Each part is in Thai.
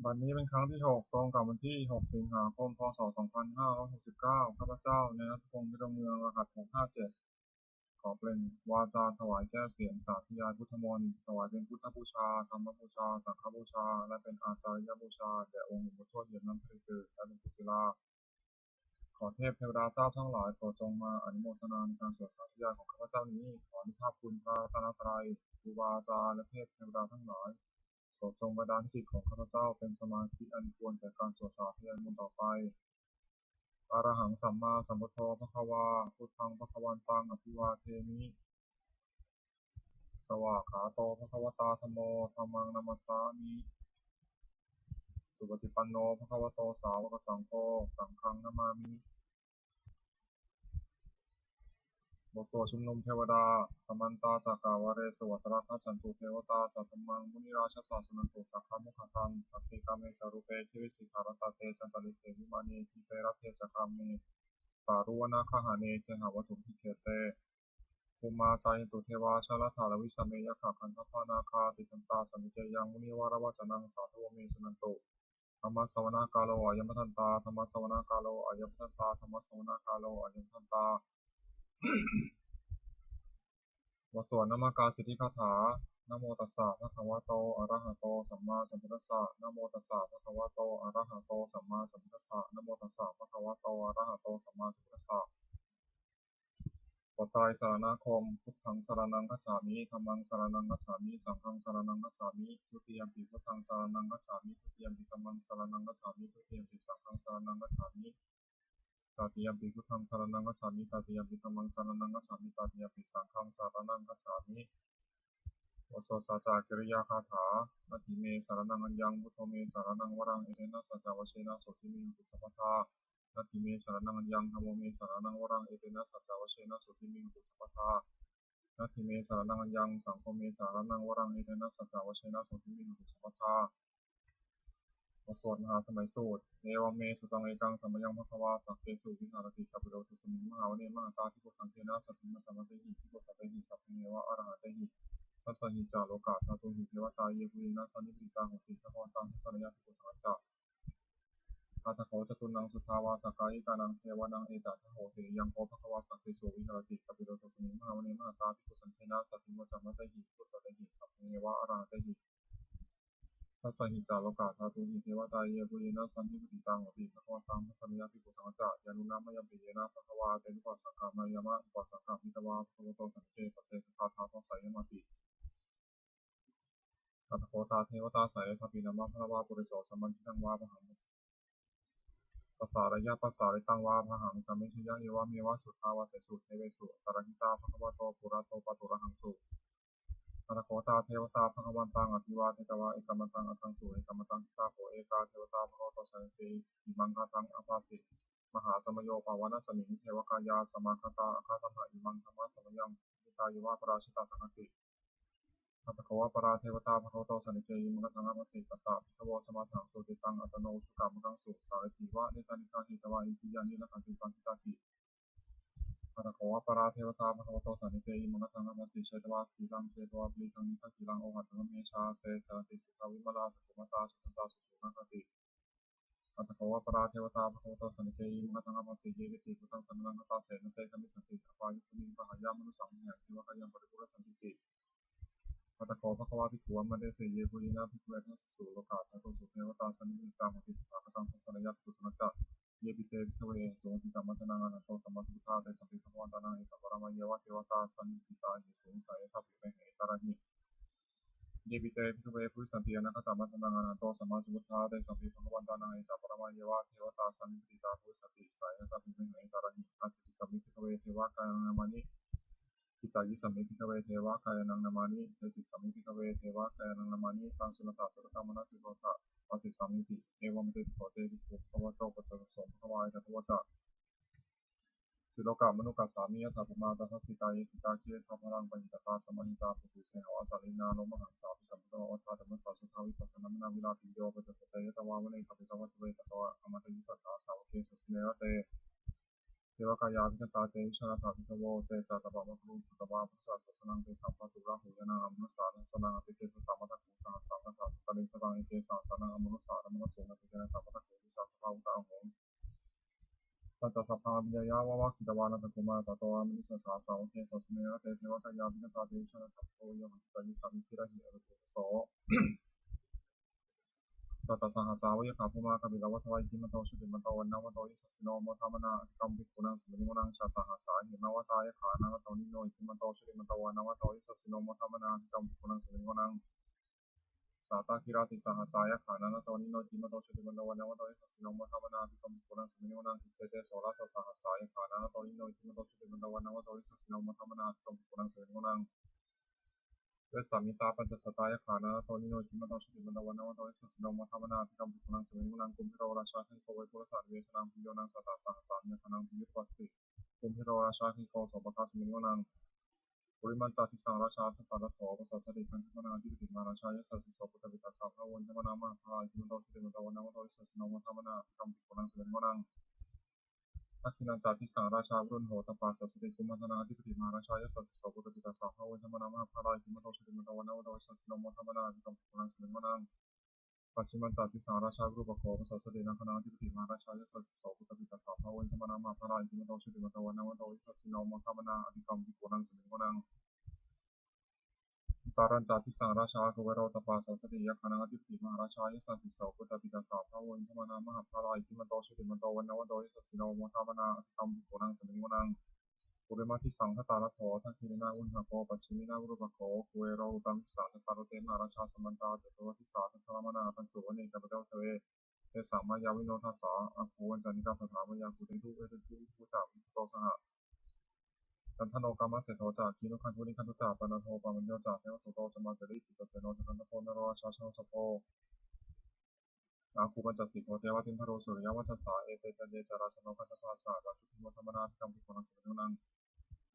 บัดนี้เป็นครั้งที่6ตรงกับวันที่6สิงหาคมพศ2569ข้าพเจ้าในนัทพงศ์พิรมเมืองรหัส657ขอเปล่งวาจาถวายแก้วเสียงสาธยายพุทธมนต์ถวายเป็นพุทธบูชาธรรมบูชาสังฆบูชาและเป็นอาจาริยบูชาแด่องค์หลวงปู่ทวดเหยียบน้ำทะเลจืดและหลวงปู่ศิลาขอเทพเทวดาเจ้าทั้งหลายโปรดจงมาอนุโมทนาในการสวดสาธยายของข้าพเจ้านี้ขออนุภาพคุณพระรัตนตรัยครูบาอาจารย์และเทพเทวดาทั้งหลาย โปรดจงบันดาลจิตของข้าพเจ้าเป็นสมาธิอันควรแก่การสวดสาธยายมนต์ต่อไปอรหังสัมมาสัมพุทโธภควาพุทธังภควันตังอภิวาเทมิสวากขาโตภควตาธัมโมธัมมังนัมมัสสามิสุปฏิปันโนภควโตสาวกสังโฆสังฆังนามามิบทสวดชุมนุมเทวดาสมันตาจักกาวาเรสวัตระคัจฉันตุเทวตาสัตตมังมุนิราชสาสุนันตุสักขมุขตังสัพพิกาเมจารุเปคิริสิกขารัตเตจันตลิเตวิมานีทิเปรัตเทจักามิตารุวนาคหาเนเจหาวัตุพิเกเตภูมาจายินตุเทวาชลถาลวิสเมยขะคันทพานาคาติคันตาสมิเจยังมุนิวารวจนังสาธุเมสุนันตุธรรมสวนากาโลอายัมพันตาธรรมสวนากาโลอายัมพันตาธรรมสวนากาโลอายัมพันตา บทสวดนามกาสิทธิคาถานะโมตัสสะภะคะวะโตอะระหะโตสัมมาสัมพุทธัสสะนะโมตัสสะภะคะวะโตอะระหะโตสัมมาสัมพุทธัสสะนะโมตัสสะภะคะวะโตอะระหะโตสัมมาสัมพุทธัสสะบทไตรสรณคมพุทธังสรณังคัจฉามิธัมมังสรณังคัจฉามิสังฆังสรณังคัจฉามิทุติยมปิพุทธังสรณังคัจฉามิทุติยมปิธัมมังสรณังคัจฉามิทุติยมปิสังฆังสรณังคัจฉามิตติยมปิพุทธังสรณังคัจฉามิตติยมปิธัมมังสรณังคัจฉามิตติยมปิสังฆังสรณังคัจฉามิ วสสาจากิริยาคาถานาทิเมสารนังอัญญังพุทโธเมสารนังวรังเอเตนะสัจจาวเชนะโสติเมหุสัพพทานาทิเมสารนังอัญญังธัมโมเมสารนังวรังเอเตนะสัจจาวเชนะโสติเมหุสัพพทานาทิเมสารนังอัญญังสังโฆเมสารนังวรังเอเตนะสัจจาวเชนะโสติเมหุสัพพทาบทสวดมหาสมัยสูตรเนวเมสุตังเอกังสัมยังภควาสัพเพสุวิหารติกัปปิโลตุสมิงมหาวเนมหาตาทิโกสังเทนะสัพพิมัจจามเตหิทิโกสัพเพหิสัพเพเนวะอรหันเตหิ ทัสสหิจาโลกาธาตุหิเทวตาเยปุรินาสันนิปิตังหุติทพรตังทัสสนยาภิกขุสังฆะอาตโขจตุนังสุทาวาสกายิกานังเทวนังเอตทะโหเสยังโคภควาสัพเพโสวิหารติกัปปิโลตุสมิงมหาวเนมหาตาภิกขุสันเทนะสัพพิโมจามะเตหิภิกขุสัตหิสัพเพเนวะอรหันเตหิทัสสหิจาโลกาธาตุหิเทวตาเยปุรินาสันนิปิตังหุติทพรตังทัสสนยาภิกขุสังฆะยานุนามะยัมปิเยนะภควาเตนุปัสสะกามายามะอุปัสสะกามิตวาภควโตสันเจปเจคาถาทอสายมติ ตัทโคตาเทวตาสายทัพพินามะพระวาปุริโสสัมมันทิตังวาพหังปัสสารยะปัสสาริตังวาพหังสัมมิชยะเอวะเมวะสุทาวาเสสุเทเวสุตระหิตาภควโตปุระโตปตุระหังสุตัทโคตาเทวตาภควันตังอภิวาเทตวะเอกมัตังอัตังสุเอกมัตังทิตาโภเอกาเทวตาภควโตสันติอิมังคตังอภาสิมหาสมโยภาวนาสมิงเทวกายาสมาคตาอาคาตังหะอิมังธรรมะสมยังทิตายวะปราชิตาสังฆติ อัตถวปราเทวตาภควโตสันนิเจยิมกตังอภิสิตตะพิทวสมาถังสุติตังอัตโนสุกามกังสุสารถิวะเนตานิกาหิตวะอิทิยานิละคันติปันติตาติอัตถวปราเทวตาภควโตสันนิเจยิมกตังอภิสิเชตวะทีลังเชตวะปลีตังนิทัติลังโอหัตถเมชาเตสรติสุขวิมลาสกุมตาสุขตาสุสุนันติอัตถวปราเทวตาภควโตสันนิเจยิมกตังอภิสิเยกิติพุทธังสันนังคตาเสนเตคมิสันติอปายุคมิงปะหายามนุสังเหยทิวะกายังปริปุระสันติ ปัตตโกภควาภิกขุมันเดเสเยปุรินาภิกขุเอทัสสุโลกาภะโตสุเทวตาสันนิตามุติภะคะตังทัสสะยัตตุสนัจจะเยปิเตภิกขเวสุติตัมมัตนังอนันโตสัมมาสัมพุทธาเตสัมภิภวันตานังเอกปรมัยยวะเทวตาสันนิตาหิสุสายทัพพิเมเหตระหิเยปิเตภิกขเวปุริสันติอนัคตตัมมัตนังอนันโตสัมมาสัมพุทธาเตสัมภิภวันตานังเอกปรมัยยวะเทวตาสันนิตาปุริสันติสายทัพพิเมเหตระหิอาทิติสัมมิภิกขเวเทวกายนามานิ ทิตายิสัมมิพิกเวเทวะกายนังนามานิเทสิสัมมิพิกเวเทวะกายนังนามานิตังสุนตาสุรกามนัสสิโกตะวสิสัมมิติเอวมเตติโกเตติโกภวะโตปัจจสมภวายตถวจะสิโลกามนุกัสสามิยถาภุมาตทัสสิกายสิกาเจทัพพลังปัญจตาสมัญตาปุถุเสหวาสาลินาโนมหังสาภิสัมพุทโธอัฏฐธรรมสาสุทาวิปัสสนามนาวิลาปิโยปัจจสเตยตวาวเนกัปปิตวัจเวตตวะอมตะยิสัตตาสาวเกสุสเนระเต เทวกายาพิจตาเตวิชนาถาพิทโวเตจาตบะมะครูสุตบะพุทธาสสนังเตสัมปะตุระหุยนาอมนุสานัสนังอภิเทตุตามัตถุสังสังฆาสตะลิงส รังเอเกสาสนังอมนุสาธรรมสุนันติเกนะสัพพะเกวิชาสภาอุตาหงปัจจสัพพาวิยายาวะวะคิตวานัสกุมาตโตอมินิสัทธาสาวเกสสเนระเตเทวะกายาวินตาเตชะนะทัพโตยมหิตายิสามิพิระหิอรุเตโสสัตตสหสาวะยะขาภุมาคบิลวัฏวายกิมโตชุติมโตวันนาวโตยิสสิโนโมทามนาอธิกรรมภิกขุนังสมิงุนังชาสหสาหิมาวตายะขานังโตนิโนอิมโตชุติมโตวันนาวโตยิสสิโนโมทามนาอธิกรรมภิกขุนังสมิงุนังสาตาคิราติสหสายะขานังโตนิโนอิมโตชุติมโตวันนาวโตยิสสิโนโมทามนาอธิกรรมภิกขุนังสมิงุนังอิเจเตโสรัสสหสายะขานังโตนิโนอิมโตชุติมโตวันนาวโตยิสสิโนโมทามนาอธิกรรมภิกขุนังสมิงุนังเวสามิตาปัญจสตายะขานะโตนิโนจิมโตชุติมันตวันนวโตอิสสิโนมัทวนาธิกรรมภิกขุนังสมิงุนังกุมพิโรราชาหิโกเวปุรสาเวสนังพิโยนังสัตตาสหสามีขนังพิยุตวัสติกุมพิโรราชาหิโกโสปคาสมิงุนังปุริมันจาติสังราชาทัตตาโถภาษาสติขันธ์พนาธิปติมาราชายสัสสิโสปุตตวิตาสาภาวันธรรมนามหาจิมโตชุติมันตวันนวโตอิสสิโนมัทวนาธิกรรมภิกขุนังสมิงุนังทักขินันจาติสังราชารุนโหตปาสัสติกุมัทนาธิปติมาราชายสัสสิโสปุตตวิตาสาภาวันธรรมนามหาจิมโตชุติมันตวันนวโตอิสสิโนมัทวนาธิกรรมภิกขุนังสมิงุนังปัจฉิมันจาติสังราชากรุปโขภาษาสตินังคณาธิปติมาราชายสัสสิโสปุตตวิตาสาภาวันธรรมนามหาจิมโตชุติมันตวันนวโตอิสสิโนมัทวนาธิกรรมภิกขุนังสมิงุนังตารันจาติสังราชาคุเวโรตปาสัสติยคณาธิปติมาราชายสัสสิโสปุตตวิตาสาภาวันธรรมนามหาจิมโตชุติมันตวันนวโตอิสสิโนมัทวนาธิกรรมภิกขุนังสมิงุนังปุริมาทิสังฆตาลโถทักขินาอุณหโกปัจฉิมินาอุรุปโขคุเวโรอุตังสาตาโรเตนาราชาสมันตาเจโตทิสาทัตตรมนาปัญสุวเนกปเตเทเวเตสัมมายาวิโนทัสสะอภูวันจันิกาสถามยากุเตตุเวทตุภูจามิโตสหะกันทโนกรรมเสโทจากขีนุขันธุนิขันธุจาปนโทปามัญโยจากเทวสุโตจมาเตริจิตเสโนจันทโพนโรราชาชโนสโพอาคูปัญจสิโกเทวตินทโรสุริยวัชสาเอเตจันเยจาราชโนคันธภาสาราชุติโมธรรมนาธิกรรมภิกขุนังสมิงุนัง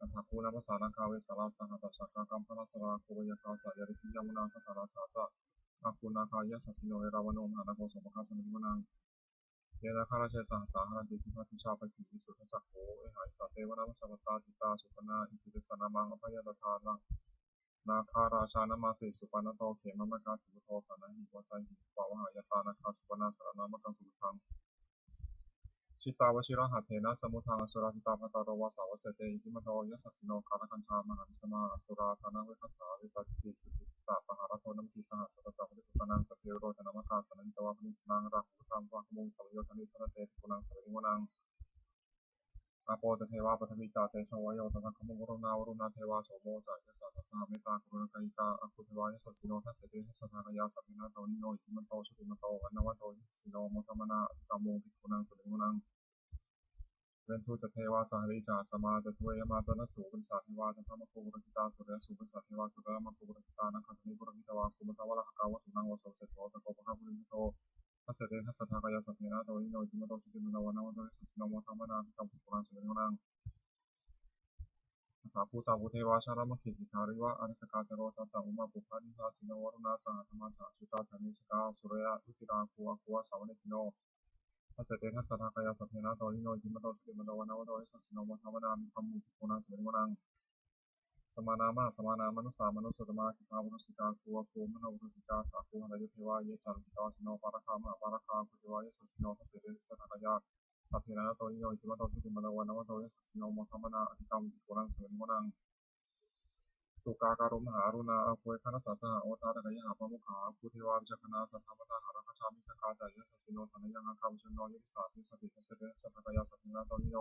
อัฏฐคูณภาษานังคาเวสาราสังหัตสังฆกัมพนาสราโควยคาสายาริกิยามุนาคัตตาราสาจะอาคูนาคายะสัสสิโนเอราวโนมหานาโกสมภคาสมิงุนังเยนะคาราเชสหสาหาติทิพัติชาปกิวิสุทธจักโขเอหายสัตเทวนามัชปตาจิตาสุปนาอิติเตสนามังอภัยตถานังนาคาราชานามาสิสุปนโตเขมมะกาสุโทสานาหิวัตหิปาวหายตานาคาสุปนาสารนามะกังสุทังชิตาวชิระหัตเถนะสมุทังอสุราทิตาภัตตาโรวาสาวเสเตอิติมโทยัสสสิโนคาลคัญชามหาวิสมาอสุราธานังเวทัสสาวิปัสสิติสุติจิตตาปหารโทนัมทิสหัสสตตาปฏิปุตนังสเทโรธนามคาสนันตวะปนิสนังราหุตังวะขมุงสัมโยธนิธนเตติปุนังสริงวนังอาโปตเทวาปฐวิจาเตชวโยตนะขมุงวรุณาวรุณาเทวาโสโมจายสัสสะเมตตากรุณากัยกาอคุเทวายัสสสิโนทัสเสติทัสสะทากยาสัพพินาโตนิโนอิมันโตชุติมันโตวันนวันโตยิสิโนโมทัมมนาอธิกรรมโมภิกขุนังสริงวนังเวนทูจเทวาสหริจาสมาจทเวยมาตนะสูเป็นสัตเทวาจันทมะโคบุรกิตาสุรยสูเป็นสัตเทวาสุรยมะโคบุรกิตานังคันธนิบุรกิตาวาคุมทาวะละหกาวสุนังวโสเสโทสโกปะหาบุริโตทัสเสเตทัสสะทากยาสัพเพนะโตนิโนจิมโตชุติมันโตวันนวันโตยัสสิโนโมทัมมนาอธิกรรมภิกขุนังสริงวนังถาภูสาวุเทวาชารมขิสิการิวะอริคกาจโรสัจจอุมาปุพานิทาสิโนวรุณาสังธรรมะจาชุตาชนิชกาสุรยอุจิราภูวะภูวะสาวเนสิโนทัสเสเตทัสสะทากยาสัพเพนะโตนิโนจิมโตชุติมันโตวันนวันโตยัสสิโนโมทัมมนาอธิกรรมภิกขุนังสริงวนังสมานามาสมานามนุสามนุสตมาคิตาวุสิกาภูวะภูมโนวุสิกาสาภูหะยุเทวาเยสารุกิตาวสิโนปาราคามหาปาราคาภูเทวาเยสัสสิโนทัสเสเตทัสสะทากยาสัพเพนะโตนิโนจิมโตชุติมันโตวันนวันโตยัสสิโนโมทัมมนาอธิกรรมภิกขุนังสริงวนังสุกาการุมหารุณาอภวยคณสสหโอตาตะกยหาปมุขาภูเทวาวิจคณาสัทธามตาหาราคชามิสกาจายะทัสสิโนธนยังอาคาวิชโนยิสาธิสติทัสเสเตสัทธากยาสัพเพนะโตนิโน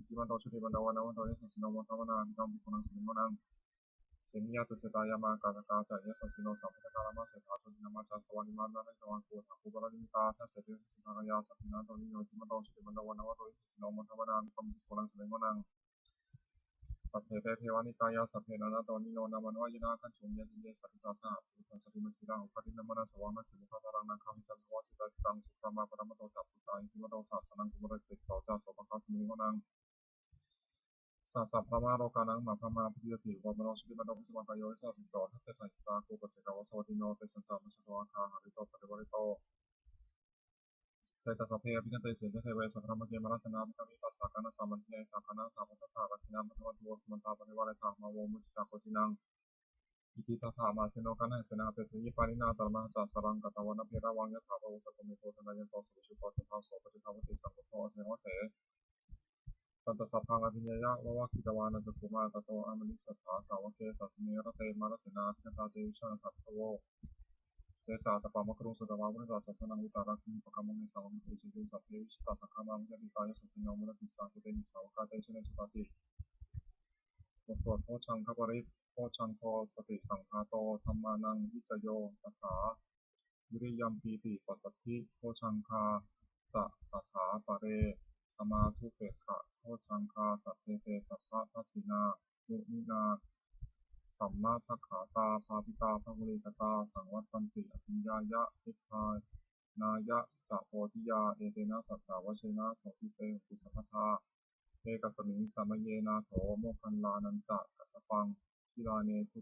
จิมันโตชุติมันโตวันนวันโตยัสสิโนโมทัมมนาอธิกรรมภิกขุนังสริงวนังเยนิยาตุเสตายามากาตกาจายะสัสสิโนสัพพะกาลามาเสถาตุนามาจาสวานิมานาริตวันโกถาภูบาลนิมิตาทัสเสเตสัทธากยาสัพเพนะโตนิโนจิมันโตชุติมันโตวันนวันโตยัสสิโนโมทัมมนาอธิกรรมภิกขุนังสริงวนังสัพเพเตเทวานิกายาสัพเพนานาโตนิโนนามานวายนาคันชุมยันติเยสัพพิสาสะปุตตะสติมัคิรังอุปตินามานาสวังนักขิมุขตารังนังคามิจันทวาสิตาตังสุตมาปรมโตจัปปุตตาอิทิมโตสาสนังกุมรติโสจาโสภคัสมิงวนังสัสสะพระมาโรกานังมาพระมาพิจิติวะมโนชิติมโนพิสมังกายโยสัสสิโสทัสเสตัยจิตาคูปเจกาวสวัติโนเตสัจจามัชโตอาคาหาริโตปฏิวริโตเตจัสสะเพอภินันเตเสนเทเวสัพพะมะเกมรัสนาภิกมิปัสสะกานะสัมมันเทตาคณะธรรมทัตถะลักขิณามัทวะตุโวสมันตาปฏิวะเรตามาโวมุจิตาโคจินัง อิติตถามาเสโนกันให้เสนาเตสยิปานินาตระมังจัสสรังกัตวันเพระวังยถาภวสตุเมโตทนายันโตสุวิชุโตติภาโสปฏิภาวติสังกุโตเสวะเสตันตสัพพังอภิญญายะวะวะกิตวานันจกุมาตโตอมนิสัทธาสาวกเกสัสเนระเตมารสนาทิกตาเตวิชานัตถโวเตจาตปามะครุงสุตวาวุณิตาสัสนังวิตารักขิปะกามุนิสาวมิติสิจุสัพเพวิชิตาตคามังยะปิตายะสัสสิโนมุนติสาสุเตมิสาวกาเตชเนสุตติบทสวดโพชังคปริตโพชังโทสติสังฆาโตธัมมานังวิจโยตถาวิริยัมปีติปัสสัทธิโพชังคาจะตถาปะเรสมาธุเปกขะโพชังคาสัพเพเตสัพพะทัสสินามุนินาสัมมาทัคขาตาภาพิตาภมุริกตาสังวัตตันติอภิญญายะนิพพานายะจะโพธิยาเอเตนะสัจจาวเชนะโสติเตหุสัพพทาเอกสมิงสัมเยนาโถโมคคันลานันจะกัสสปังทิลาเนทุ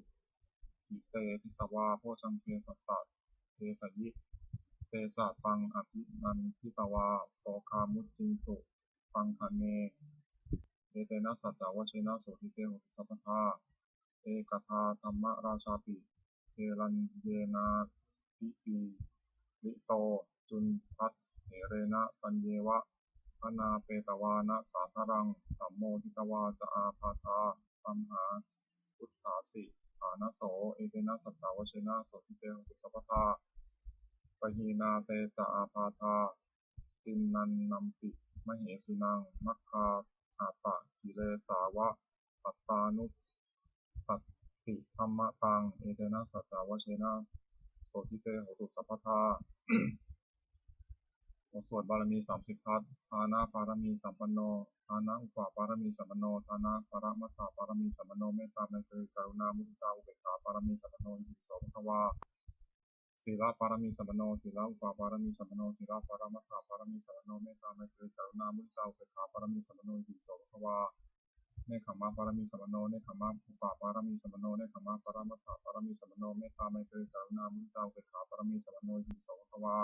กิเตทิสวาโพชังเทสัตตะเทสยิเตจะปังอภินันทิตวาโตคามุจจิงสุปังคเนเอเตนะสัจจาวเชนะโสติเตหุสัพพทาเอกทาธรรมราชาปิเทรัญเยนาทิปีลิโตจุนพัทเถเรนะปัญเยวะพนาเปตวานะสาธารังสัมโมทิตวาจะอาพาธาตัมหาพุทธาสิฐานโสเอเตนะสัจจาวเชนะโสติเตหุสัพพทาปหีนาเตจะอาพาธาตินนันนัมปิมเหสินังมัคคาอาตะกิเลสาวะปัตตานุตัตติธรรมตังเอเตนะสัจจาวเชนะโสติเตโหตุสัพพทาบทสวดบารมี30ทัศทานะปารมีสัมปันโนทานะอุปปารมีสัมปันโนทานะปรมัตถปารมีสัมปันโนเมตตาไมตรีกรุณามุทิตาอุเบกขาปารมีสัมปันโนอิติปิโสภควาศีลปารมีสัมปันโนศีลอุปปารมีสัมปันโนศีลปรมัตถปารมีสัมปันโนเมตตาไมตรีกรุณามุทิตาอุเบกขาปารมีสัมปันโนอิติปิโสภควาเนคขมะปารมีสัมปันโนเนคขมะอุปปารมีสัมปันโนเนคขมะปรมัตถปารมีสัมปันโนเมตตาไมตรีกรุณามุทิตาอุเบกขาปารมีสัมปันโนอิติปิโสภควา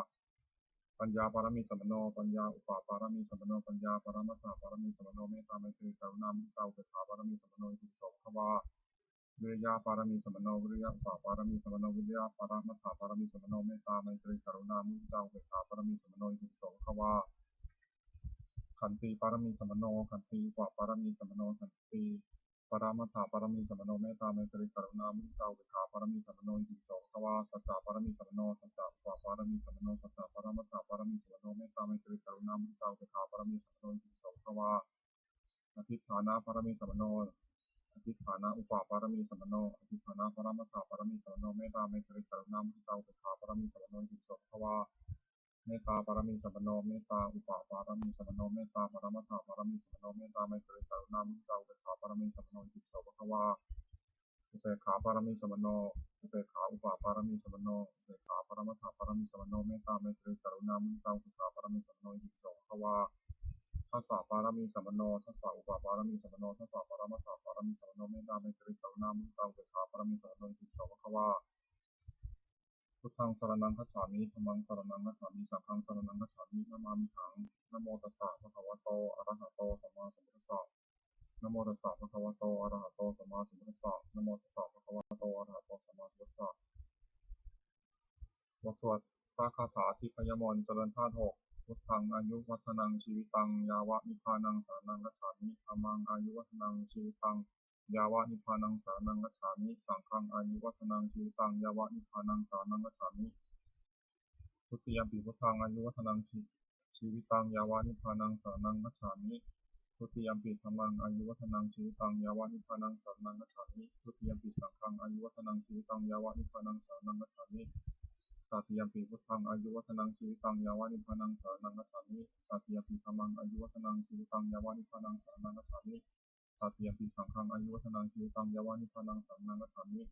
ปัญญาปารมีสัมปันโนปัญญาอุปปารมีสัมปันโนปัญญาปรมัตถปารมีสัมปันโนเมตตาไมตรีกรุณามุทิตาอุเบกขาปารมีสัมปันโนอิติปิโสภควาวิริยะปารมีสัมปันโนวิริยะอุปปารมีสัมปันโนวิริยะปรมัตถปารมีสัมปันโนเมตตาไมตรีกรุณามุทิตาอุเบกขาปารมีสัมปันโนอิติปิโสภควาขันติปารมีสัมปันโนขันติอุปปารมีสัมปันโนขันติปรมัตถปารมีสัมปันโนเมตตาไมตรีกรุณามุทิตาอุเบกขาปารมีสัมปันโนอิติปิโสภควาสัจจะปารมีสัมปันโนสัจจะอุปปารมีสัมปันโนสัจจะปรมัตถปารมีสัมปันโนเมตตาไมตรีกรุณามุทิตาอุเบกขาปารมีสัมปันโนอิติปิโสภควาอธิฐานะปารมีสัมปันโนอธิฐานะอุปปารมีสัมปันโนอธิฐานะปรมัตถปารมีสัมปันโนเมตตาไมตรีกรุณามุทิตาอุเบกขาปารมีสัมปันโนอิติปิโสภควาเมตตาปารมีสัมปันโนเมตตาอุปปารมีสัมปันโนเมตตาปรมัตถปารมีสัมปันโนเมตตาไมตรีกรุณามุทิตาอุเบกขาปารมีสัมปันโนอิติปิโสภควาอุเบกขาปารมีสัมปันโนอุเบกขาอุปปารมีสัมปันโนอุเบกขาปรมัตถปารมีสัมปันโนเมตตาไมตรีกรุณามุทิตาอุเบกขาปารมีสัมปันโนอิติปิโสภควาทัสสะปารมีสัมปันโนทัสสะอุปปารมีสัมปันโนทัสสะปรมัตถปารมีสัมปันโนเมตตาไมตรีกรุณามุทิตาอุเบกขาปารมีสัมปันโนอิติปิโสภควาพุทธังสรณังคัจฉามิธัมมังสรณังคัจฉามิสังฆังสรณังคัจฉามินะมามิหังนะโมตัสสะภะคะวะโตอะระหะโตสัมมาสัมพุทธัสสะนะโมตัสสะภะคะวะโตอะระหะโตสัมมาสัมพุทธัสสะนะโมตัสสะภะคะวะโตอะระหะโตสัมมาสัมพุทธัสสะบทสวดพระคาถาทิพยมนต์เจริญธาตุ6พุทธังอายุวัฒนังชีวิตังยาวะนิพพานังสรณังคัจฉามิธัมมังอายุวัฒนังชีวิตังยาวะนิพพานังสรณังคัจฉามิสังฆังอายุวัฒนังชีวิตังยาวะนิพพานังสรณังคัจฉามิทุติยมปิพุทธังอายุวัฒนังชีวิตังยาวานิพพานังสรณังคัจฉามิทุติยมปิธัมมังอายุวัฒนังชีวิตังยาวานิพพานังสรณังคัจฉามิทุติยมปิสังฆังอายุวัฒนังชีวิตังยาวานิพพานังสรณังคัจฉามิตติยมปิพุทธังอายุวัฒนังชีวิตังยาวานิพพานังสรณังคัจฉามิตติยมปิธัมมังอายุวัฒนังชีวิตังยาวานิพพานังสรณังคัจฉามิตติยมปิสังฆังอายุวัฒนังชีวิตังยาวานิพพานังสรณังคัจฉามิ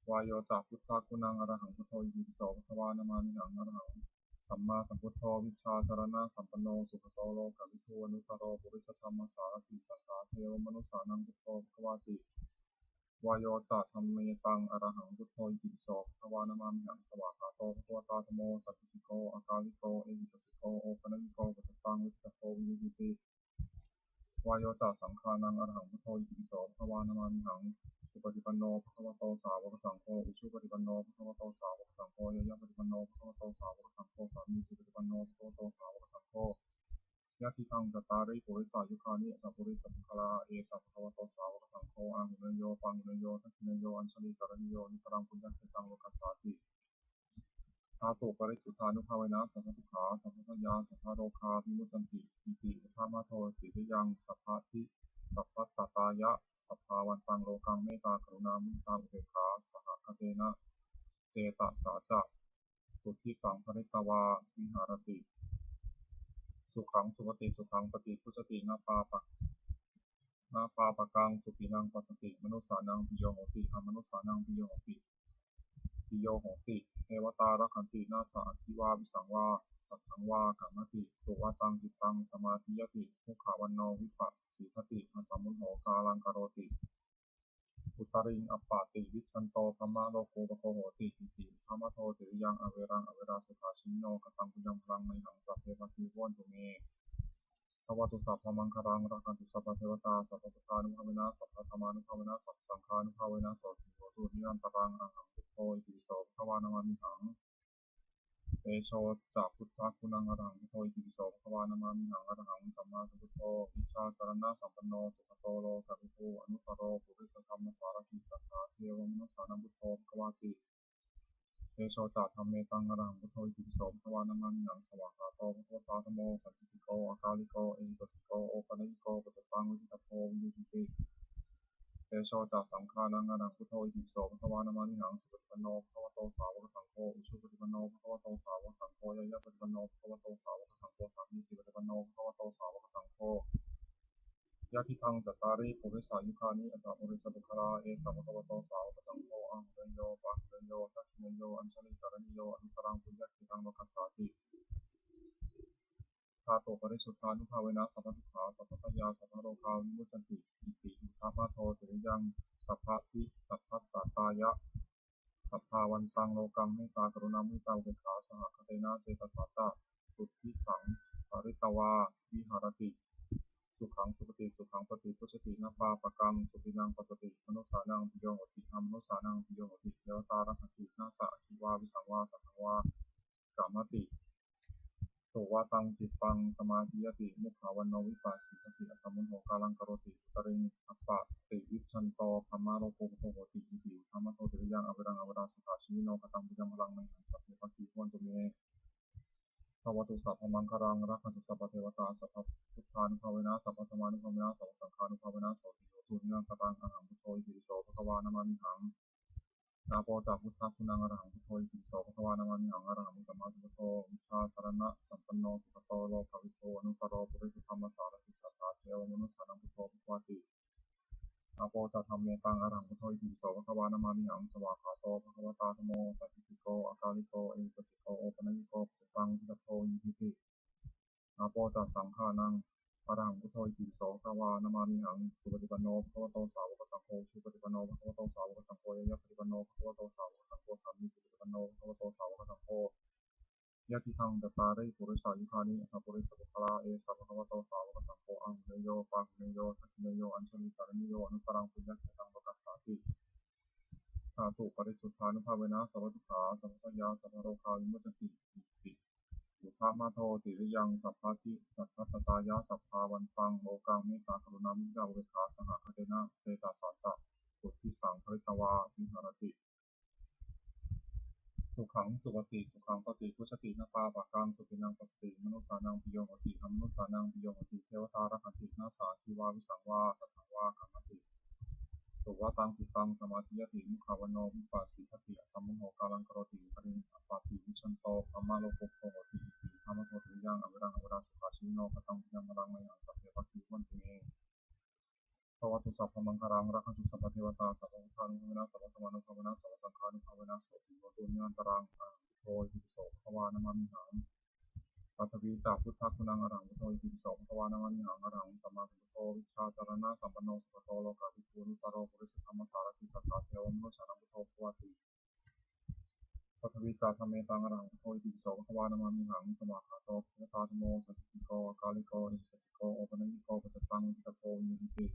วายโยจากพุทธาคุณังอรหังพุทโธอิติปิโสภควานามามิหังอรหังสัมมาสัมพุทโธวิชชาจารณะสัมปันโนสุขโตโลกวิทูอนุตตโรปุริสธรรมสารติสัทธาเทวมนุสานังพุทโธภควาติวายโยจากธรรมเมตังอรหังพุทโธอิติปิโสภควานามามิหังสวากขาโตภควตาธโมสัจจิโกอากาลิโกเอหิปัสสิโกโอปนัญญิโกปัจจตังวิตโตวินิพิติวายโยจากสังฆานังอรหังพุทโธอิติปิโสภควานามามิหัง สุปฏิปันโนภะคะวะโตสาวกสังโฆอุชุปฏิปันโนภะคะวะโตสาวกสังโฆยะยะปฏิปันโนภะคะวะโตสาวกสังโฆสามีจิปฏิปันโนภะคะวะโตสาวกสังโฆยะทิทังจัตตาริปุริสายุคานิอัตปุริสปุคลาเอสะภะคะวะโตสาวกสังโฆอาหุเนโยปังหุเนโยทัคขิเนโยอัญชลิกรณิโยนิพรังปุญญเขตังโลกัสสาติธาตุปริสุทธานุภาเวนะสัพพทุกขาสัพพพยาสัพพโรคาวิมุตตันติอิติอุทามาโทติวิยังสัพพะทิสัพพะตตายะสัพพาวันตังโลกังเมตตากรุณามุตตาอุเบกขาสหคเตนะเจตสาจะสุทธิสังภริตวาวิหารติสุขังสุปฏิสุขังปฏิพุชตินาปาปะนาปาปะกังสุปินังปัสสติมนุสสานังปิโยโหติอมนุสสานังปิโยโหติปิโยโหติเทวตารักขันตินาสาทิวาวิสังวาสัทธังวากามติตุวาตังจิตตังสมาธิยติมุขวันโนวิปัสสิทติอสัมมุโหกาลังกโรติอุตริงอัปปาติวิชันโตธรรมะโลโกปโคโหติอิติธรรมะโทติริยังอเวรังอเวราสุขาชิโนกตังปุญญังพลังในหังสัพเพปะทิโวนตุเมภวตุสัพพมังคารังรักขันตุสัพพเทวตาสัพพพุทธานุภาเวนะสัพพธรรมานุภาเวนะสัพพสังฆานุภาเวนะโสติโหตุนิยันตรังอหังพุทโธอิติปิโสภควานามามิหังเตโชจักพุทธคุณังอรหังพุทโธอิติปิโสภควานามามิหังอรหังสัมมาสัมพุทโธวิชาจารณะสัมปันโนสุขโตโลกัวิภูอนุตตโรปุริสธรรมสารถิสัทธาเทวมนุสสานังพุทโธภควาติเตโชจักธรรมเมตังอรหังพุทโธอิติปิโสภควานามามิหังสวากขาโตภควตาธโมสันติโกอาคาลิโกเอหิปัสสิโกโอปัญญิโกปัจจตังวิทิตโพวิญญติเตโชจักสังฆานังอรหังพุทโธอิติปิโสภควานามามิหังสุปฏิปันโนภควโตสาวกสังโฆอุชุปฏิปันโนภควโตสาวกสังโฆยะยะปฏิปันโนภควโตสาวกสังโฆสามีจิปฏิปันโนภควโตสาวกสังโฆยะทิทังจัตตาริปุริสายุคานิอัตตปุริสปุคลาเอสะภะคะวะโตสาวกสังโฆอาหุเนโยปังหุเนโยทัคขิเนโยอัญชลิกรณิโยอนุตตรังปุญญเขตังโลกัสสาติธาตุปริสุทธานุภาเวนะสัพพทุกขาสัพพพยาสัพพโรคาวิมุตตันติอิติอุทามาโทติริยังสัพพะทิสัพพะตตายะสัพพาวันตังโลกังเมตตากรุณามุตตาอุเบกขาสหคเตนะเจตสาจะสุทธิสังปริตวาวิหารติสุขังสุปฏิสุขังปฏิพุชตินาปาปะกังสุปินังปัสสติมนุสสานังปิโยโหติอมนุสสานังปิโยโหติเทวตารักขันตินาสาทิวาวิสังวาสัทธังวากามติตุวาตังจิตตังสมาธิยติมุขวันโนวิปัสสิทติอสัมมุโหกาลังกโรติอุตริงอัปปะติวิชันโตธรรมะโลโกโภโหติอิติธรรมะโทติริยังอเวรังอเวราสุขาชิโนกตังปุญญังพลังในหังสัพเพปะทิโวนตุเมภวตุสัพพมังคารังรักขันตุสัพพเทวตาสัพพพุทธานุภาเวนะสัพพธรรมานุภาเวนะสัพพสังฆานุภาเวนะโสติโหตุนิยันตรังอหังพุทโธอิติปิโสภควานามามิหังนาโปจากพุทธคุณังอรหังพุทโธอิติปิโสภควานามามิหังอรหังสัมมาสัมพุทโธวิชาจารณะสัมปันโนสุขโตโลกวิโภอนุตตโรปุริสธรรมสารถิสัทธาเทวมนุสสานังพุทโธภควาตินาโปจากธรรมเมตังอรหังพุทโธอิติปิโสภควานามามิหังสวากขาโตภควตาธโมสัจจิโกอาคาลิโกเอหิปัสสิโกโอปัญญิโกปัจจตังวิทิตโพวิญญตินาโปจากสังฆานังอรหังพุทโธอิติปิโสภควานามามิหังสุปฏิปันโนภควโตสาวกสังโฆชุปฏิปันโนภควโตสาวกสังโฆยะยะปฏิปันโนภควโตสาวกสังโฆสามีจิปฏิปันโนภควโตสาวกสังโฆยะทิทังจัตตาริปุริสายุคานิอัตถปุริสปุคลาเอสะภะคะวะโตสาวกสังโฆอังหุเนโยปังหุเนโยทัคขิเนโยอัญชลิกรณิโยอนุตตรังปุญญเขตังโลกัสสาติธาตุปริสุทธานุภาเวนะสัพพทุกขาสัพพพยาสัพพโรคาวิมุตติอิติอุทามาโทติริยังสัพพะทิสัพพะตตายะสัพพาวันตังโลกังเมตตากรุณามุตตาอุเบกขาสหคเตนะเตตาสาจะสุทธิสังภริตวาวิหารติสุขังสุปฏิสุขังปฏิพุชตินาปาปะกังสุปินังปัสสติมนุสสานังปิโยโหติอมนุสสานังปิโยโหติเทวตารักขันตินาสาทิวาวิสังวาสัทธังวากามติตุวาตังจิตตังสมาธิยติมุขวันโนวิปัสสิทติอสัมมุโหกาลังกโรติปริอัปปาติวิชันโตธรรมะโลโกโภโหติอิติธรรมะโทติริยังอเวรังอเวราสุขาชิโนกตังปุญญังพลังในหังสัพเพปะทิวันตุเมภวตุสัพพมังคารังรักขันตุสัพพเทวตาสัพพพุทธานุภาเวนะสัพพธรรมานุภาเวนะสัพพสังฆานุภาเวนะโสติโหตุนิยันตรังอหังพุทโธอิติปิโสภควานามามิหังปัทวีจากพุทธคุณังอรหังพุทโธอิติปิโสภควานามามิหังอรหังสัมมาสัมพุทโธวิชาจารณะสัมปันโนสุขโตโลกาภิภูนุตตโรปุริสธรรมสารถิสัทธาเทวมนุสสานังพุทโธภควาติปัทวีจากธรรมเมตังอรหังพุทโธอิติปิโสภควานามามิหังสวากขาโตภควตาธโมสัจจิโกอาคาลิโกเอหิปัสสิโกโอปัญญิโกปัจจตังวิทิตโพวิญญติ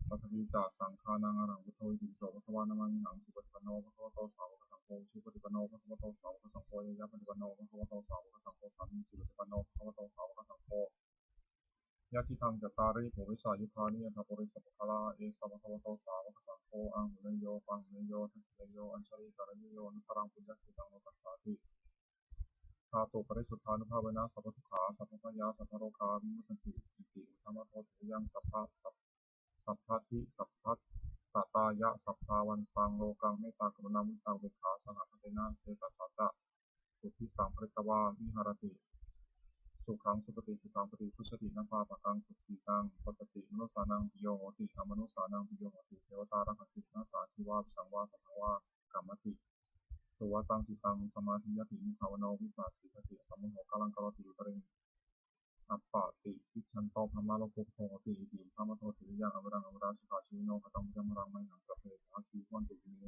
ปัทวีจาสังฆานังอรหังพุทโธอิติปิโสภะคะวานามามิหังสุปฏิปันโนภะคะวะโตสาวกสังโฆสุปฏิปันโนภะคะวะโตสาวกสังโฆยะยะปฏิปันโนภะคะวะโตสาวกสังโฆสามีจิปฏิปันโนภะคะวะโตสาวกสังโฆยะทิทังจัตตาริปุริสายุคานิยันทปุริสัพพะลาเอสะภะคะวะโตสาวกสังโฆอังหุเนโยปังหุเนโยทัคคิเนโยอัญชลิการณิโยนุตรังปุญญคิตังโลกัสสาติธาตุปริสุทธานุภาเวนะสัพพทุกขาสัพพพยาสัพพโรคาวิมุตติอิติอุตตมะโพธิยังสัพพะสัพพะทิสัพพะตตายะสัพพาวันตังโลกังเมตตากรุณามุตตาเวขาสหคเตนะเจตสัจจะสุทธิสังปริตวาวิหารติสุขังสุปฏิสุขังปฏิพุชตินาภาปะกังสุขีตังปัสสติมนุสานังปิโยโหติอมนุสานังปิโยโหติเทวตารังคตินาสาธิวาสังวาสัทธวากรรมติตัวตังจิตังสมาธิยติมุขาวโนวิปัสสิกติสัมโมโหกัลังกรติอุตริงอัปปะติวิชันโตพมาโลกุโภติอิติพามโทติยังอวรังอวราสุขาชิโนกตังยัมรังมังหังสัพเพภาคีวันตุติเม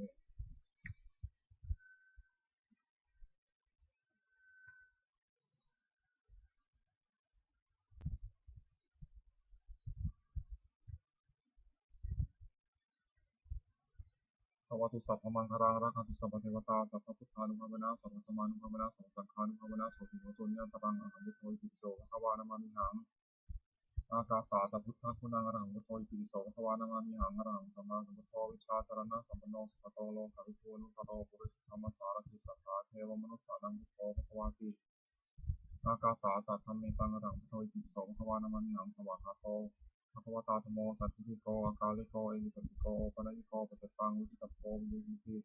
ภวตุสัพพมังคารังรักขันตุสัพพเทวตาสัพพพุทธานุภาเวนะสัพพธรรมานุภาเวนะสัพพสังฆานุภาเวนะโสติโหตุญันตรังอหังพุทโธอิติปิโสภะคะวานามามิหังอากาสาตพุทธคุณังอรหังพุทโธอิติปิโสภะคะวานามามิหังอรหังสัมมาสัมพุทโธวิชาจารณะสัมปันโนสุขโตโลกาภิภูนุตโรปุริสธรรมสารติสัทธาเทวมนุสสานังพุทโธภะคะวาติอากาสาจัตถัมเมตังอรหังพุทโธอิติปิโสภะคะวานามามิหังสวากขาโตภะคะวตาธัมโมสัตถิโกอากาลิโกเอหิปัสสิโกโอปะนะยิโกปัจจตังวิจิตโพวิยุหิติ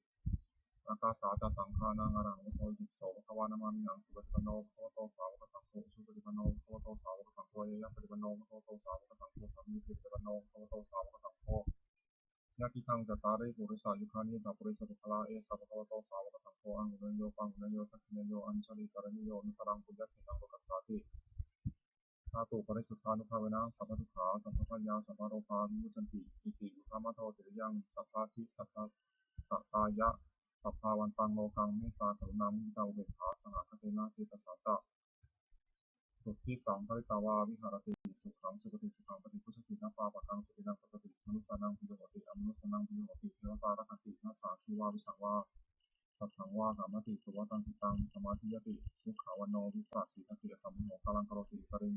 อากาสาจัสังฆานังอรหังพุทโธอิติปิโสภะคะวานามามิหังสุปฏิปันโนภะคะวะโตสาวกสังโฆสุปฏิปันโนภะคะวะโตสาวกสังโฆเยยะปฏิปันโนภะคะวะโตสาวกสังโฆสามีจิปฏิปันโนภะคะวะโตสาวกสังโฆยะทิทังจัตตาริปุริสายุคานิทัปปุริสัพพะลาเอสะภะคะวะโตสาวกสังโฆอังหุเนโยปังหุเนโยทัคคิเนโยอัญชลิการณิโยนุตรังปุญญคิตังโลกัสสาติธาตุปริสุทธานุภาเวนะสัพพทุกขาสัพพพยาสัพพโรคาวิมุตติอิติอุทธมะโทติยังสัพพะทิสัพพะตตายะสัพพาวันตังโลกังเมตตากรุณามุตตาเวขาสหคเตนะเจตสัจจะสุทธิสังปริตวาวิหารติสุขังสุปฏิสุขังปฏิพุชตินาปาปะกังสุตินังปัสสติมนุสานังปิโยโหติอมนุสานังปิโยโหติเทวตารักขันตินาสาคีวาวิสังวาสัทธังวากามติสุวัตังทิตังสมาธิยติมุขาวโนวิปัสสิกติสัมโมโหกาลังกโรติปริง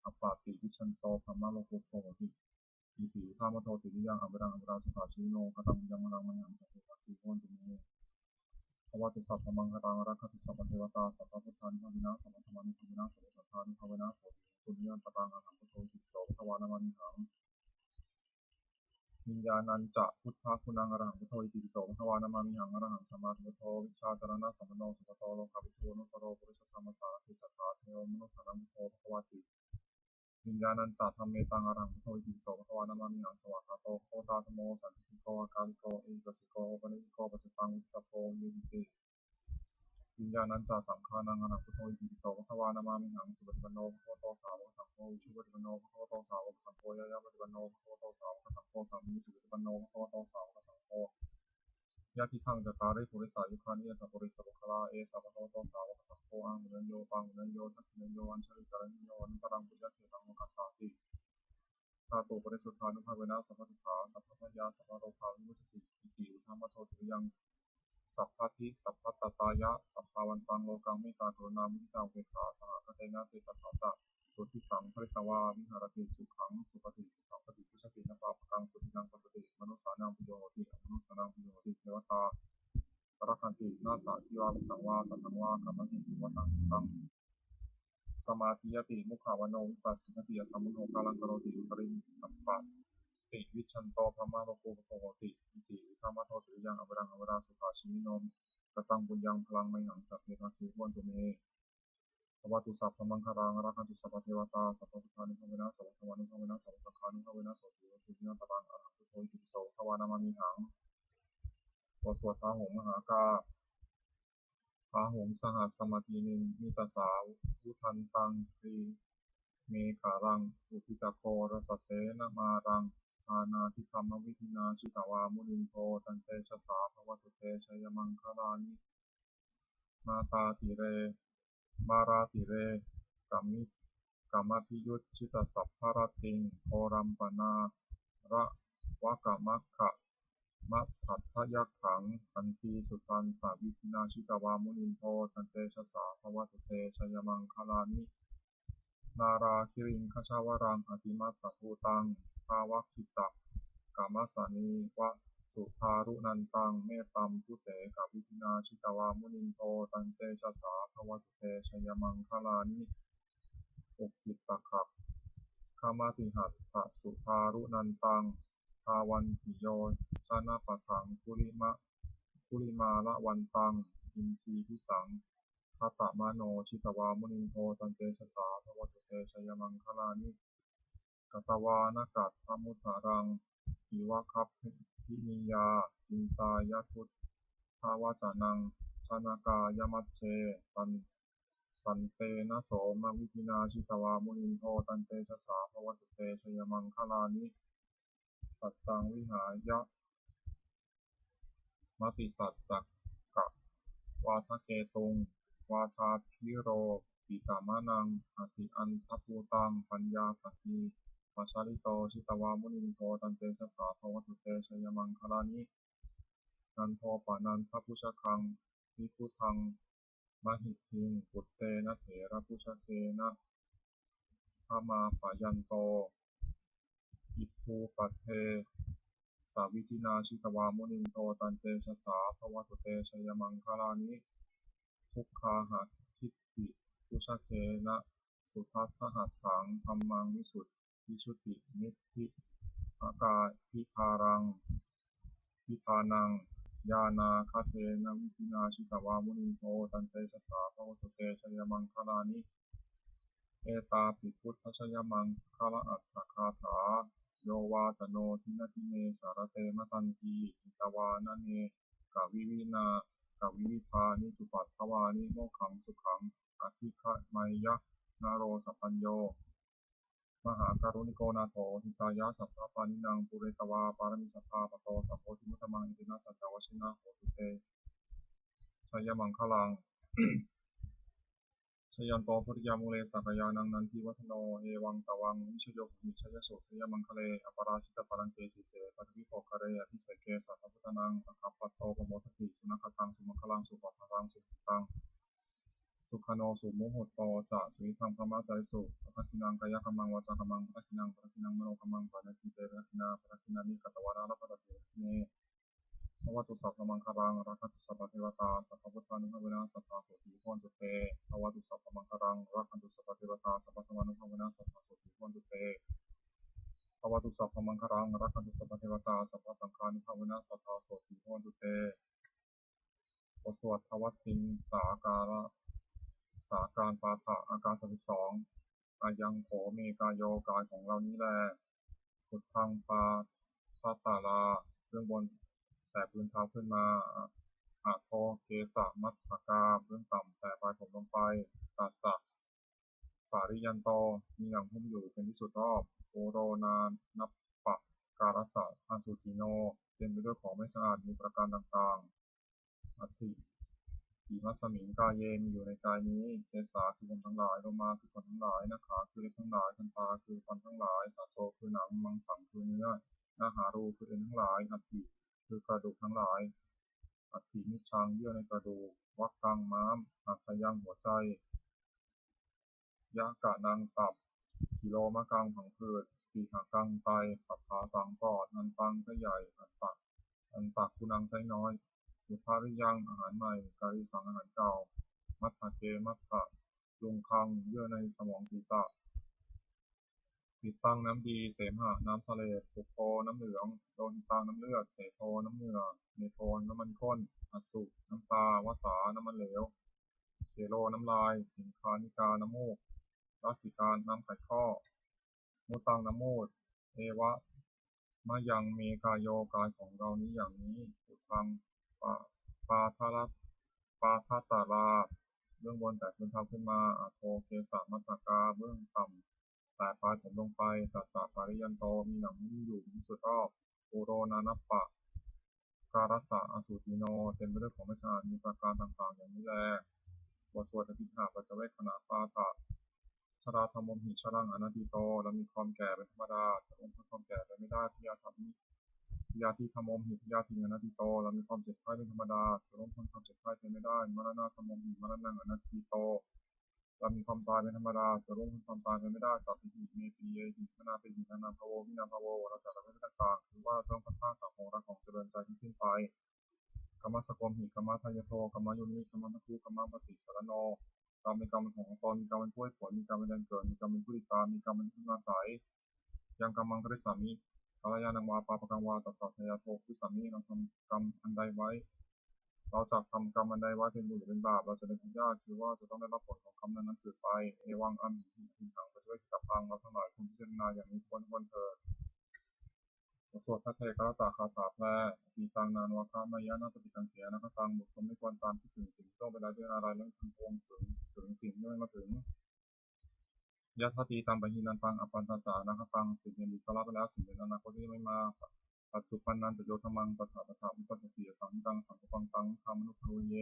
อัปปาติวิชันโตพมาโลกุโภติอิติอุทามโทติวิยังอวรังอวราสุขาชิโนกตังยังมรังมังหังสัพเพปัตติโหนตุเมภวตุสัพพมังคารังรักขตุสัพพเทวตาสัพพพุทธานุภาเวนะสัพพธรรมานุภาเวนะสัพพสังฆานุภาเวนะโสติปุญญตตังอหังพุทโธอิติปิโสภะคะวานามามิหังวิญญาณัญจะพุทธคุณังอรหังพุทโธอิติปิโสภะคะวานามามิหังอรหังสัมมาสัมพุทโธวิชาจารณะสัมปันโนสุขโตโลกาภิภูนุตโรปุริสธรรมสารติสัทธาเทวมนุสสานังพุทโธภะคะวาติวิญญาณัญจะธัมเมตังอรหังพุทโธอิติปิโสภะคะวานามามิหังสวากขาโตโคตาธัมโมสันติโกอากาลิโกเอหิปัสสิโกโอปะนิโกปัจจตังวิจิตโพวิยุหิติวิญญาณัญจาสังฆานังอรหังพุทโธอิติปิโสภะคะวานามามิหังสุปฏิปันโนภะคะวะโตสาวกสังโฆวิชุปฏิปันโนภะคะวะโตสาวกสังโฆยะยะปฏิปันโนภะคะวะโตสาวกสังโฆสามีจิปฏิปันโนภะคะวะโตสาวกสังโฆยะทิทังจัตตาริปุริสายุคานิยัตถปุริสปุคลาเอสะภะคะวะโตสาวกสังโฆอังหุเนโยปังหุเนโยทัคคิเนโยอัญชลิการณิโยอนุตรังปุญญคิตังโลกัสสาติธาตุปริสุทธานุภาเวนะสัพพทุกขาสัพพพยาสัพพโรคาวิมุตติอิติอุทธัมมะโทติยังสัพพะทิสัพพะตตายะสัพพาวันตังโลกังเมตตากรุณามุทิตาเวขาสหคเตนะเจตสัจจะสุทธิสังภริตวาวิหารติสุขังสุปฏิสุขังปฏิพุชตินาปาปะกังสุตินังปัสสติมนุสานังปิโยโหติอมนุสานังปิโยโหติเทวตารักขันตินาสาทิวาวิสังวาสัทธังวากรรมติสุวัตังจิตังสมาธิยติมุขาวโนวิปัสสิกติสัมโมโหกาลังกโรติอุตริอัปปะติวิชันโตพมาโลกุโภติอิติอุทามะโทติยังอวรังอวราสุขาชิมิโนกตังบุญยังพลังไมหังสัพเพทัคคิวันตุเมภวตุสัพพมังคารังรักขันตุสัพพเทวตาสัพพพุทธานุภาเวนะสัพพธรรมานุภาเวนะสัพพสังฆานุภาเวนะโสติโตุญันตรังอรหังพุทโธอิติปิโสภะคะวานามามิหังบทสวดพระหงส์มหากาพย์พระหงส์สหัสสมาธินิมิตสาวุทันตังครีเมขารังอุทิตโครสเสนมารังอานาทิธรรมวิธินาชิตาวามุนินโทตันเตชะสาภวตุเตชยมังคลานิมาตาติเรมาราติเรกัมมิกัมมัติยุตชิตสัพพะรติงโอรัมปนาระ วะกะมัคคะมัทธัทธยักขังคันธีสุตันตวิทินาชิตวามุนินโทตันเตชะสาภวตุเตชยมังคลานินาราคิริงคชาวรังอติมัตตภูตังภาวัคคิจักกามัสสานีวะสุภารุนันตังเมตตัมพุเสกวิทินาชิตวามุนินโทตันเตชะสาภวตุเตชยมังคลานิอุคิตตคักขมาติหัตถสุภารุนันตังทาวันติโยชนะปะถังคุลิมาละวันตังอินทีพิสังคตมโนชิตวามุนินโทตันเตชะสาภวตุเตชยมังคลานิกตวานกัตถมุทารังอิวะคัพพินิยาจินจายทุตทาวาจานังชนากายมัชเชตันสันเตนะโสมวิทินาชิตวามุนินโทตันเตชะสาภวตุเตชยมังคลานิสัจจังวิหายะมติสัจจกะวาทะเกตุงวาทาพิโรปิตามานังอติอันทภูตังปัญญาปฏิปัชชาลิโตชิตวามุนินโทตันเตชะสาภวตุเตชยมังคลานินันโทปานันทพุชคังวิพุทังมหิทิงปุตเตนะเถระพุชเคนะพมาปายันโตอิภูปัตเทสาวิทินาชิตวามุนินโทตันเตชะสาภวตุเตชยมังคลานิทุกขาหะทิฏฐิพุชเคนะสุทัสสหัตถังธัมมังวิสุทธิชุตินิพพิอากาพิธารังพิธานังญาณาคเทนะวิทินาชิตวามุนินโทตันเตชะสาภวตุเตชยมังคลานิเอตาปิพุทธชยมังคลอัตถคาถาโยวาจโนทินติเมสารเตมตันทีอิตวานเนกวิวินากวิวิธานิจุปัตถวานิโมขังสุขังอธิฆะไมยะนาโรสัพพัญโยมหาการุณิโกนาโถหิตายะสัพพะปานินังปุเรตวาปารมิสัพพะปะโตสัพโพธิมุตตมังอิตินาสัจจวชินะโหตุเตชยมังคลัง ชยันโตพุทธิยามุเลสักยานังนันทิวัฒโนเอวังตวังวิชโยมิชยโสชยมังคเลอปราชิตปรังเกสิเสปฏิวิโภคเรอภิเสเกสัพพุทธนังอคัปปโตปโมทติสุนัขตังสุมังคลังสุปปะรังสุตังสุขโนสุมุหุตโตจะสุวิธังพระมาใจสุปัทินังกายกรรมังวาจากรรมังปัทินังมโนกรรมังปานาทิเตปัทินามิกัตวานาลปะตติเนภวตุสัพพมังคลังรักขันตุสัพพเทวตาสัพพพุทธานุภาเวนะสัพพะโสติโหตุเตภวตุสัพพมังคลังรักขันตุสัพพเทวตาสัพพะธรรมานุภาเวนะสัพพะโสติโหตุเตภวตุสัพพมังคลังรักขันตุสัพพเทวตาสัพพะสังฆานุภาเวนะสัพพะโสติโหตุเตบทสวดทวัตติงสาการะสาการปาฐะอาการ32อายังโขเมกายโยกายของเรานี้แลพุทธังปาทัตตาลาเบื้องบนแต่พื้นเท้าขึ้นมาอะโทเกสะมัตถกาเบื้องต่ำแต่ปลายผมลงไปตัดจักปาริยันโตมีหนังหุ้มอยู่เป็นที่สุดรอบโอโรนานัปปะการสะอาสุจิโนเต็มไปด้วยของไม่สะอาดมีประการต่างๆอัตถิอิมัสสมิงกายเยมีอยู่ในกายนี้เกสาคือผมทั้งหลายโลมาคือขนทั้งหลายนาขาคือเล็บทั้งหลายทันตาคือฟันทั้งหลายตาโชคือหนังมังสังคือเนื้อนาหารูคือเอ็นทั้งหลายอัตถิคือกระดูกทั้งหลายอัตถินิชชังเยื่อในกระดูกวักกังม้ามอัตยังหัวใจยะกะนังตับกิโลมะกังผังผืดปีหากังไตปัปภาสังปอดอันตังไส้ใหญ่อันตักกุนังไส้น้อยอุทาริยังอาหารใหม่การิสังอาหารเก่ามัทธะเกมัทธะลุงคังเยื่อในสมองศีรษะปิดตังน้ำดีเสมหะน้ำเสลดปุโพน้ำเหลืองโลหิตังน้ำเลือดเสโทน้ำเหงื่อเมโทน้ำมันข้นอสุน้ำตาวสาน้ำมันเหลวเคโลน้ำลายสิงคานิกาน้ำมูกรัสสิการน้ำไขข้อมุตังน้ำมูดเอวะมะยังเมกายโยกายของเรานี้อย่างนี้ปุถังปาปาทารัปาทัตตาราเบื้องบนแต่พื้นเท้าขึ้นมาอะโทเกสะมัตตกาเบื้องต่ำแต่ปลายผมลงไปตัดจากปาริยันโตมีหนังหุ้มอยู่เป็นที่สุดรอบโอโรนานัปปะการสะอสุจิโนเต็มไปด้วยของไม่สะอาดมีประการต่างๆอย่างนี้แลบทสวดอภิธรรมปัจเจเวคขณะปาฐะชราธรรมมหิชรังอนัตติโตและมีความแก่เป็นธรรมดาจะลงพ้นความแก่ไปไม่ได้พิยาธรรมิ พยาธิธรรมมหิพยาธิอนัตติโตเรามีความเจ็บไข้เป็นธรรมดาจะล้มพ้นความเจ็บไข้ไปไม่ได้มรณะธรรมมหิมรณะอนัตติโตเรามีความตายเป็นธรรมดาจะล้มพ้นความตายไปไม่ได้สัพพิหิเมปีเยหิมนาปิหินานาภโววินาภโวเราจะละเว้นต่างๆคือว่าต้องพัดพรากจากของรักของเจริญใจทั้งสิ้นไปกรรมสกมหิกรรมทายโทกรรมโยนิกรรมมัคคุกรรมปฏิสารโนเรามีกรรมเป็นของตนมีกรรมเป็นผู้ให้ผลมีกรรมเป็นแดนเกิดมีกรรมเป็นผู้ติดตามมีกรรมเป็นผู้อาศัยยังกรรมังกริสามิกาลยานังวาปาปกังวาตัสสะทยาโทคุสามิเราทำกรรมอันใดไว้เราจะทำกรรมอันใดไว้เป็นบุญหรือเป็นบาปเราจะได้ผลยากคือว่าจะต้องได้รับผลของกรรมนั้นสืบไปเอวังอัมหิทิถังไปช่วยตับพังเราทั้งหลายคุณพิจารณาอย่างนี้ควรเถิดสวดพระเทกรตาคาถาแปลปีตังนานวคามายานาปฏิกังเขียนะตังบุคคลไม่ควรตามที่ถึงสิ่งต้องไปได้ด้วยอะไรเรื่องทั้งปวงถึงสิ่งที่ไม่มาถึงยะทัตีตัมปะหินันตังอปันตจานะตังสิ่งเดียวก็รับไปแล้วสิ่งเดียวอนาคตที่ไม่มาปัจจุบันนันจะโยธรรมังปัฏฐาวิปัสสติสังตังสังฆปังตังธรรมนุภเย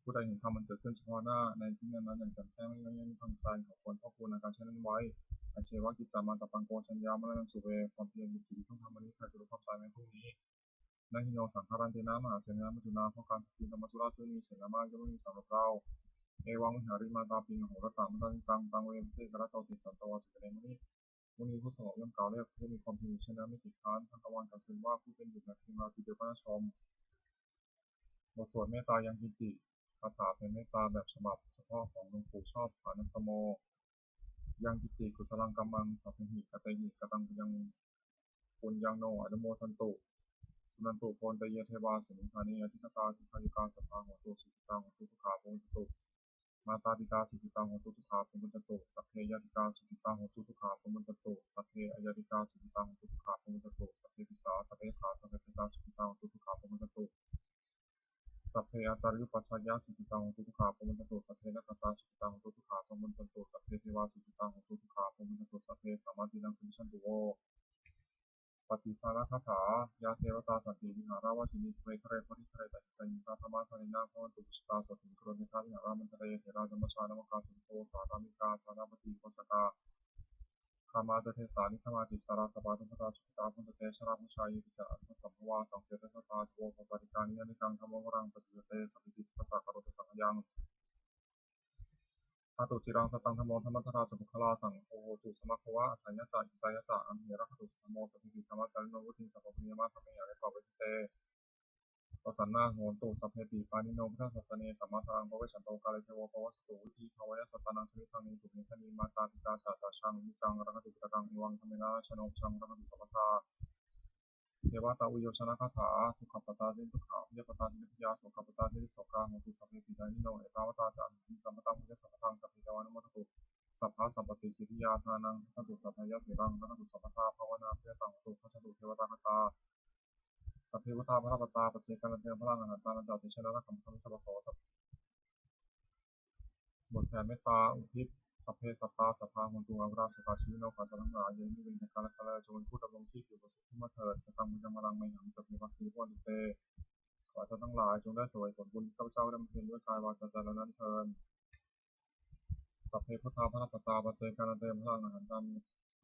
ผู้ใดเห็นธรรมมันเกิดขึ้นเฉพาะหน้าในที่นั้นอย่างแจ่มแจ้งไม่มีความคลายของคนพ่อคูณในการใช้นั้นไว้อาเชวะกิจจามันตปังโกชัญญามรณะสุเวความเพียรบุตรต้องทำมันนี้ใครจะรู้ความตายในพรุ่งนี้นาหิโนสังขารันเตนะมหาเสนามัจจุนาเพราะการกินธรรมสุราซึ่งมีเสนามากจะไม่มีสำหรับเราเอวังวิหาริมาตาปิงโหรตามันตังเวมเทกระโตติสันตวาสิกเนมุนีผู้สงบย่อมกล่าวเรียกผู้มีความเพียรเช่นนั้นไม่ติดค้านทันตะวันกล่าวถึงว่าผู้เป็นบุตรในพิมราติเดียวก็น่าชมบทสวดเมตตายังกิจิคาถาเป็นเมตตาแบบฉบับเฉพาะของหลวงปู่ชอบฐานสโมยังกิติกุศลังกัมมังสัพพิหิกตหิกตังยังปุญญังโนอนุโมทันตุสุนันตุโพนตเยเทวาสินิพานิอธิคตาสุขายุกาสัพพาโหตุสุขิตังโหตุทุกขาโพมิตุมาตาปิตาสุขิตังโหตุทุกขาโพมิตุสัพเพยติกาสุขิตังโหตุทุกขาโพมิตุสัพเพอยติกาสุขิตังโหตุทุกขาโพมิตุสัพเพปิสาสัพเพขาสัพเพปิตาสุขิตังโหตุทุกขาโพมิตุสัพเพอาจาริปัจฉายาสุขิตังโหตุทุกขาโพมิตุสัพเพนักตาสุขิตังโหตุทุกขาโพมิตุสัพเพเทวาสุขิตังโหตุทุกขาโพมิตุสัพเพสัมมาทินังสัมชันตุโวปฏิภาณคาถายาเทวตาสันติวิหาราวชินิเวทะเรปริทะเรตัยิตัยิตาธรรมะธานินาภวันตุปิชตาสัตถิกรณิธาวิหารามันทะเรเถราจมัชฌานวกาสุโตสาธามิกาธานาปฏิวสกาคามาจเทสานิธมาจิสาราสปาตุปตาสุขิตาพุทธเตชราพุชายิปิจาอัตสัมภวาสังเสตตาโทปปริกานิยนิกังธรรมวรังปฏิเตสัพพิติภาษากรตสังยังอาตุจิรังสตังธรรมธรรมทราจบุคลาสังโฆตุสมัคควะอัฏฐายะจาอิตายะจาอัมเหรัคตุสัมโมสัพพิธรรมจาริโนวุติสัพพะญามะธรรมะยะเปเวทิเตปสันนาโหตุสัพเพติปานิโนพุทธศาสเนสัมมาทารังภเวชันโตกาลเทวภวสตุวิธีภวยสัตตานังสมิทังนิตุเมธานิมาตาปิตาจาตาชังนิจังรักติกตังอิวังธรรมนาชโนชังรักติสัมปทาเทวตาอุโยชนะคาถาทุกขปตาจินทุกขาวิยปตาจินพิยาโสขปตาจินโสกาโหตุสัพเพติดานิโนเอตาวตาจามิสัมปตังพุทธสัพพทังสัพเพเทวานุโมทตุสัพพะสัพปติสิทธิยาทานังทัตตุสัพพยะสิรังทัตตุสัพพทาภาวนาเพื่อตังตุพระชตุเทวตาคาตาสัพเพพุทธาพระปตาปัจเจกันันเจพระอรหันตานันจติชนะนักขมธรรมสัพพโสสัพบทแผ่เมตตาอุทิศสัพเพสัตตาสัพพาหุนตุอาราสุขาชีวิโนขาสังหาเยนิเวงกาลคาลจงผู้ดำรงชีพอยู่ประสบขึ้นมาเถิดจะทำบุญจำพลังไม่หังสัพเพภักขีพวันตุเตขอสัตว์ทั้งหลายจงได้สวยผลบุญข้าพเจ้าได้บำเพ็ญด้วยกายวาจาใจและนั้นเถิดสัพเพพุทธาพระปตาปัจเจกันันเจพระอรหันตัน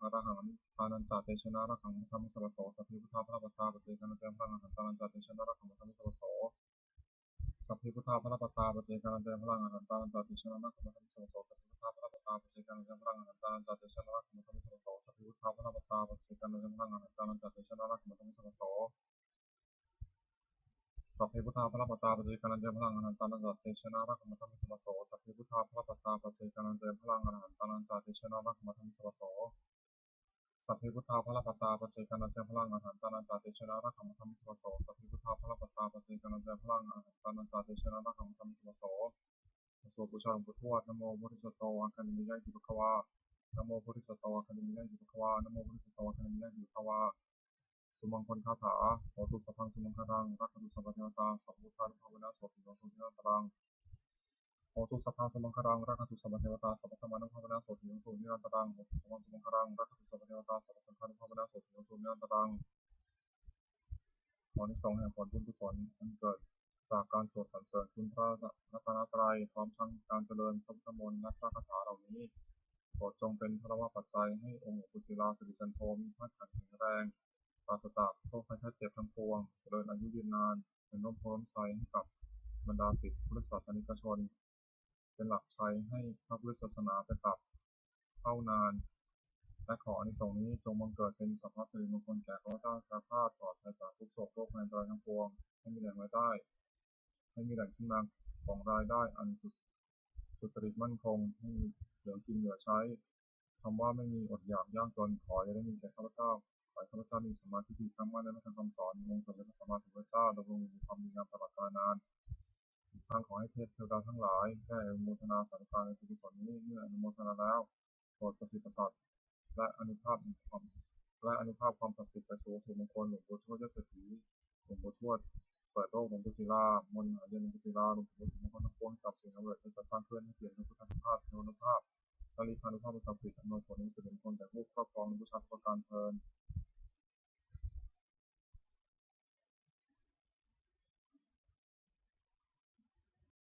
อรหันตานันจติชนะนักขังธรรมสัพพโสสัพเพพุทธาพระปตาปัจเจกันันเจพระอรหันตานันจติชนะนักขังธรรมสัพพโสสัพพิพุทธาพระปตาปัจเจกานันเตพลังอหันตานันจติชนะนักขมธรรมสัพพโสสัพพิพุทธาพระปตาปัจเจกานันเตพลังอหันตานันจติชนะนักขมธรรมสัพพโสสัพพิพุทธาพระปตาปัจเจกานันเตพลังอหันตานันจติชนะนักขมธรรมสัพพโสสัพพิพุทธาพระปตาปัจเจกานันเตพลังอหันตานันจติชนะนักขมธรรมสัพพโสสัพพิพุทธาพระปตาปัจเจกานันเตพลังอหันตานันจติชนะนักขมธรรมสัพพโสสัพพิพุทธาพระปตาปัจเจกานันเตพลังอหันตานันจติชนะนักขมธรรมสัพพโสสัพพิพุทธาพระปตาปัจเจกานันเตพลังอหันตานันจติชนะนักขมธรรมสัพพโสสวดบูชาหลวงปู่ทวดนะโมพุทธิสตโตอาคันมิยะกิภควานะโมพุทธิสตโตอาคันมิยะกิภควานะโมพุทธิสตโตอาคันมิยะกิภควาสุมังคลคาถาโหตุสัพพังสุมังคลังรักขุสัพพะเทวตาสัพพุทธานุภาเวนะโสติโลกุนิรันตรังโหตุสัพพังสุมังคลังรักขุสัพพะเทวตาสัพพธรรมานุภาเวนะโสติโลกุนิรันตรังโหตุสัพพังสุมังคลังรักขุสัพพะเทวตาสัพพสังฆานุภาเวนะโสติโลกุนิรันตรังขอนิสงส์แห่งผลบุญกุศลอันเกิดจากการสวดสรรเสริญคุณพระรัตนตรัยพร้อมทั้งการเจริญพระพุทธมนต์และพระคาถาเหล่านี้โปรดจงเป็นพระวปัจจัยให้องค์หลวงปู่ศิลาสิริจันโทมีพระขันธ์แข็งแรง ปราศจากโรคภัยไข้เจ็บทั้งปวงเจริญอายุยืนนานเป็นร่มโพล่มไทรให้กับบรรดาศิษย์พุทธศาสนิกชนเป็นหลักชัยให้พระพุทธศาสนาเป็นตับเท่านานและขออานิสงส์นี้จงบังเกิดเป็นสัพพะสิริมงคลแก่ข้าพเจ้าแคล้วคลาดปลอดภัยจากทุกโศกโรคภัยอันตรายทั้งปวงให้มีแหล่งรายได้ให้มีแหล่งที่มาของรายได้อันสุจริตมั่นคงให้มีเหลือกินเหลือใช้คำว่าไม่มีอดอยากยากจนขออย่าได้มีแก่ข้าพเจ้าขอให้ข้าพเจ้ามีสมาธิที่ตั้งมั่นในพระธรรมคำสอนองค์สมเด็จพระสัมมาสัมพุทธเจ้าดำรงอยู่ในความดีงามตลอดกาลนานอีกทางขอให้เทพเทวดาทั้งหลายได้อนุโมทนาสาธุการในกุศลนี้เมื่ออนุโมทนาแล้วโปรดประสิทธิ์ประสาทและอนุภาพความศักดิ์สิทธิ์ไปสู่วัตถุมงคลหลวงปู่ทวดยศเศรษฐีหลวงปู่ทวดเปิดโลกหลวงปู่ศิลามนต์มหาเย็นหลวงปู่ศิลาหลวงปู่มงคลทั้งปวงสับสิ่งอำนวยเป็นประชาเพื่อนให้เปลี่ยนในพุทธานุภาพโนนุภาพและลิพานุภาพศักดิ์สิทธิ์อำนวยผลในสุดมงคลแต่ผู้ครอบครองในบูชาประการเพลิน